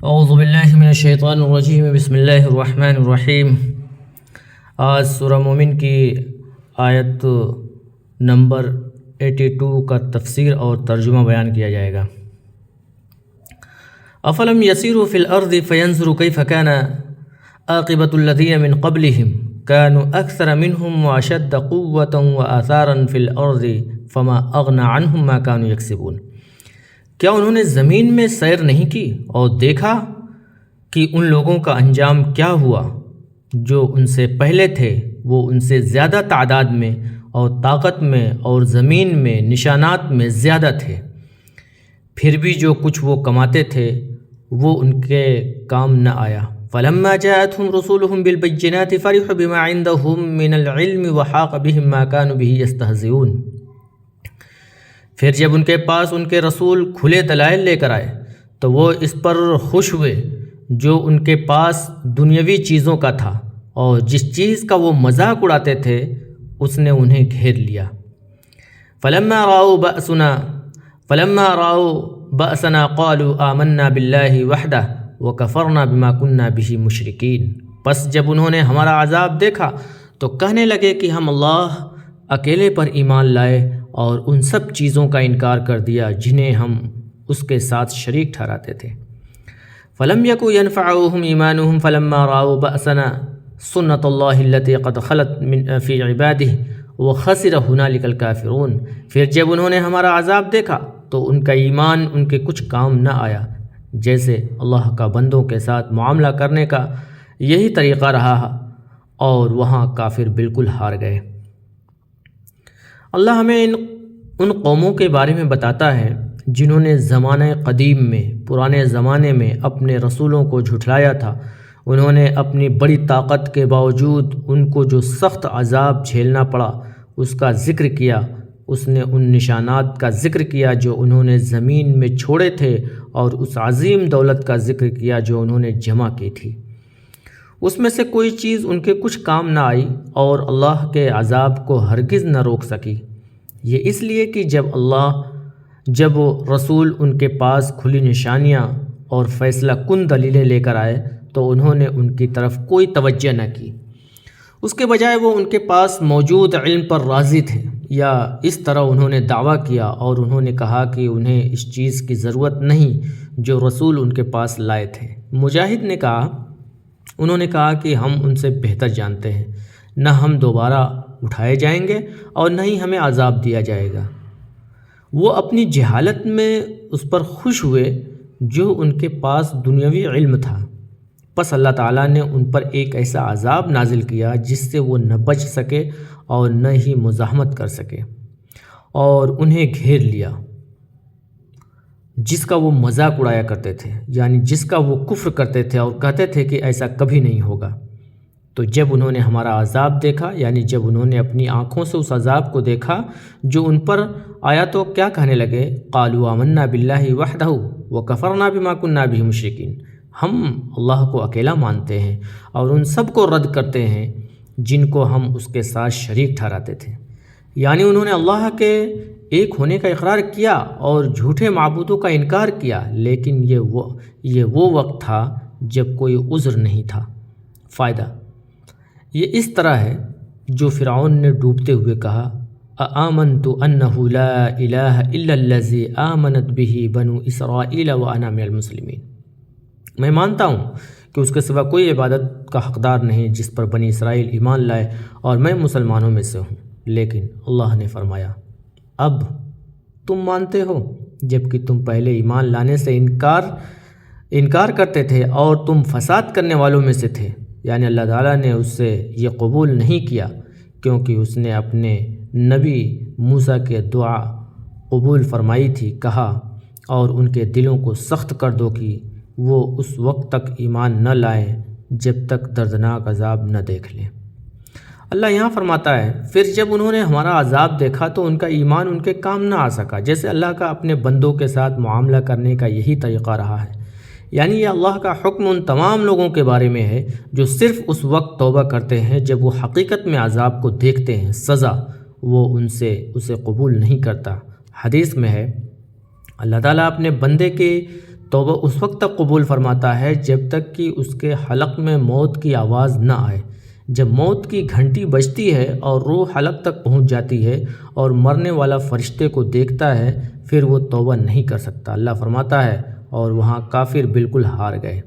اعوذ باللہ من الشیطان الرجیم بسم اللہ الرحمن الرحیم۔ آج سورہ مومن کی آیت نمبر 82 کا تفسیر اور ترجمہ بیان کیا جائے گا۔ افلم یسیروا فی الارض فینظروا کیف کان عاقبۃ الذین من قبلہم کانوا اکثر منہم واشد قوۃ وآثارا فی الارض فما اغنی عنہم ما کانوا یکسبون۔ کیا انہوں نے زمین میں سیر نہیں کی اور دیکھا کہ ان لوگوں کا انجام کیا ہوا جو ان سے پہلے تھے؟ وہ ان سے زیادہ تعداد میں اور طاقت میں اور زمین میں نشانات میں زیادہ تھے، پھر بھی جو کچھ وہ کماتے تھے وہ ان کے کام نہ آیا۔ فلما جاءتهم رسولهم بالبينات فرحوا بما عندهم من العلم وحاق بهم ما كانوا به يستهزئون۔ پھر جب ان کے پاس ان کے رسول کھلے دلائل لے کر آئے تو وہ اس پر خوش ہوئے جو ان کے پاس دنیاوی چیزوں کا تھا، اور جس چیز کا وہ مذاق اڑاتے تھے اس نے انہیں گھیر لیا۔ فلما رأوا بأسنا قالوا آمنا باللہ وحدہ وکفرنا بما كنا به مشرکین۔ پس جب انہوں نے ہمارا عذاب دیکھا تو کہنے لگے کہ ہم اللہ اکیلے پر ایمان لائے اور ان سب چیزوں کا انکار کر دیا جنہیں ہم اس کے ساتھ شریک ٹھہراتے تھے۔ فلم یکو ینفعهم ایمانهم فلما رأوا بأسنا سنت اللہ التي قد خلت فی عبادہ وخسر هنالک الکافرون۔ پھر جب انہوں نے ہمارا عذاب دیکھا تو ان کا ایمان ان کے کچھ کام نہ آیا، جیسے اللہ کا بندوں کے ساتھ معاملہ کرنے کا یہی طریقہ رہا اور وہاں کافر بالکل ہار گئے۔ اللہ ہمیں ان قوموں کے بارے میں بتاتا ہے جنہوں نے زمانہ قدیم میں، پرانے زمانے میں اپنے رسولوں کو جھٹلایا تھا۔ انہوں نے اپنی بڑی طاقت کے باوجود ان کو جو سخت عذاب جھیلنا پڑا اس کا ذکر کیا۔ اس نے ان نشانات کا ذکر کیا جو انہوں نے زمین میں چھوڑے تھے اور اس عظیم دولت کا ذکر کیا جو انہوں نے جمع کی تھی۔ اس میں سے کوئی چیز ان کے کچھ کام نہ آئی اور اللہ کے عذاب کو ہرگز نہ روک سکی۔ یہ اس لیے کہ جب رسول ان کے پاس کھلی نشانیاں اور فیصلہ کن دلیلیں لے کر آئے تو انہوں نے ان کی طرف کوئی توجہ نہ کی، اس کے بجائے وہ ان کے پاس موجود علم پر راضی تھے، یا اس طرح انہوں نے دعویٰ کیا اور انہوں نے کہا کہ انہیں اس چیز کی ضرورت نہیں جو رسول ان کے پاس لائے تھے۔ مجاہد نے کہا، انہوں نے کہا کہ ہم ان سے بہتر جانتے ہیں، نہ ہم دوبارہ اٹھائے جائیں گے اور نہ ہی ہمیں عذاب دیا جائے گا۔ وہ اپنی جہالت میں اس پر خوش ہوئے جو ان کے پاس دنیاوی علم تھا۔ پس اللہ تعالیٰ نے ان پر ایک ایسا عذاب نازل کیا جس سے وہ نہ بچ سکے اور نہ ہی مزاحمت کر سکے، اور انہیں گھیر لیا جس کا وہ مذاق اڑایا کرتے تھے، یعنی جس کا وہ کفر کرتے تھے اور کہتے تھے کہ ایسا کبھی نہیں ہوگا۔ تو جب انہوں نے ہمارا عذاب دیکھا، یعنی جب انہوں نے اپنی آنکھوں سے اس عذاب کو دیکھا جو ان پر آیا، تو کیا کہنے لگے؟ قالوا آمنا باللہ وحدہ وکفرنا بما کنا بہ مشرکین۔ ہم اللہ کو اکیلا مانتے ہیں اور ان سب کو رد کرتے ہیں جن کو ہم اس کے ساتھ شریک ٹھہراتے تھے۔ یعنی انہوں نے اللہ کے ایک ہونے کا اقرار کیا اور جھوٹے معبودوں کا انکار کیا، لیکن یہ وہ وقت تھا جب کوئی عذر نہیں تھا۔ فائدہ یہ اس طرح ہے جو فرعون نے ڈوبتے ہوئے کہا، آمنت انہ لا الہ الا الذی آمنت بہ بنو اسرائیل وانا من المسلمین۔ میں مانتا ہوں کہ اس کے سوا کوئی عبادت کا حقدار نہیں جس پر بنی اسرائیل ایمان لائے، اور میں مسلمانوں میں سے ہوں۔ لیکن اللہ نے فرمایا، اب تم مانتے ہو جبکہ تم پہلے ایمان لانے سے انکار کرتے تھے اور تم فساد کرنے والوں میں سے تھے۔ یعنی اللہ تعالیٰ نے اس سے یہ قبول نہیں کیا کیونکہ اس نے اپنے نبی موسیٰ کے دعا قبول فرمائی تھی۔ کہا، اور ان کے دلوں کو سخت کر دو کہ وہ اس وقت تک ایمان نہ لائیں جب تک دردناک عذاب نہ دیکھ لیں۔ اللہ یہاں فرماتا ہے، پھر جب انہوں نے ہمارا عذاب دیکھا تو ان کا ایمان ان کے کام نہ آ سکا، جیسے اللہ کا اپنے بندوں کے ساتھ معاملہ کرنے کا یہی طریقہ رہا ہے۔ یعنی یہ اللہ کا حکم ان تمام لوگوں کے بارے میں ہے جو صرف اس وقت توبہ کرتے ہیں جب وہ حقیقت میں عذاب کو دیکھتے ہیں، سزا وہ ان سے اسے قبول نہیں کرتا۔ حدیث میں ہے، اللہ تعالیٰ اپنے بندے کے توبہ اس وقت تک قبول فرماتا ہے جب تک کہ اس کے حلق میں موت کی آواز نہ آئے۔ جب موت کی گھنٹی بجتی ہے اور روح حلق تک پہنچ جاتی ہے اور مرنے والا فرشتے کو دیکھتا ہے، پھر وہ توبہ نہیں کر سکتا۔ اللہ فرماتا ہے اور وہاں کافر بالکل ہار گئے۔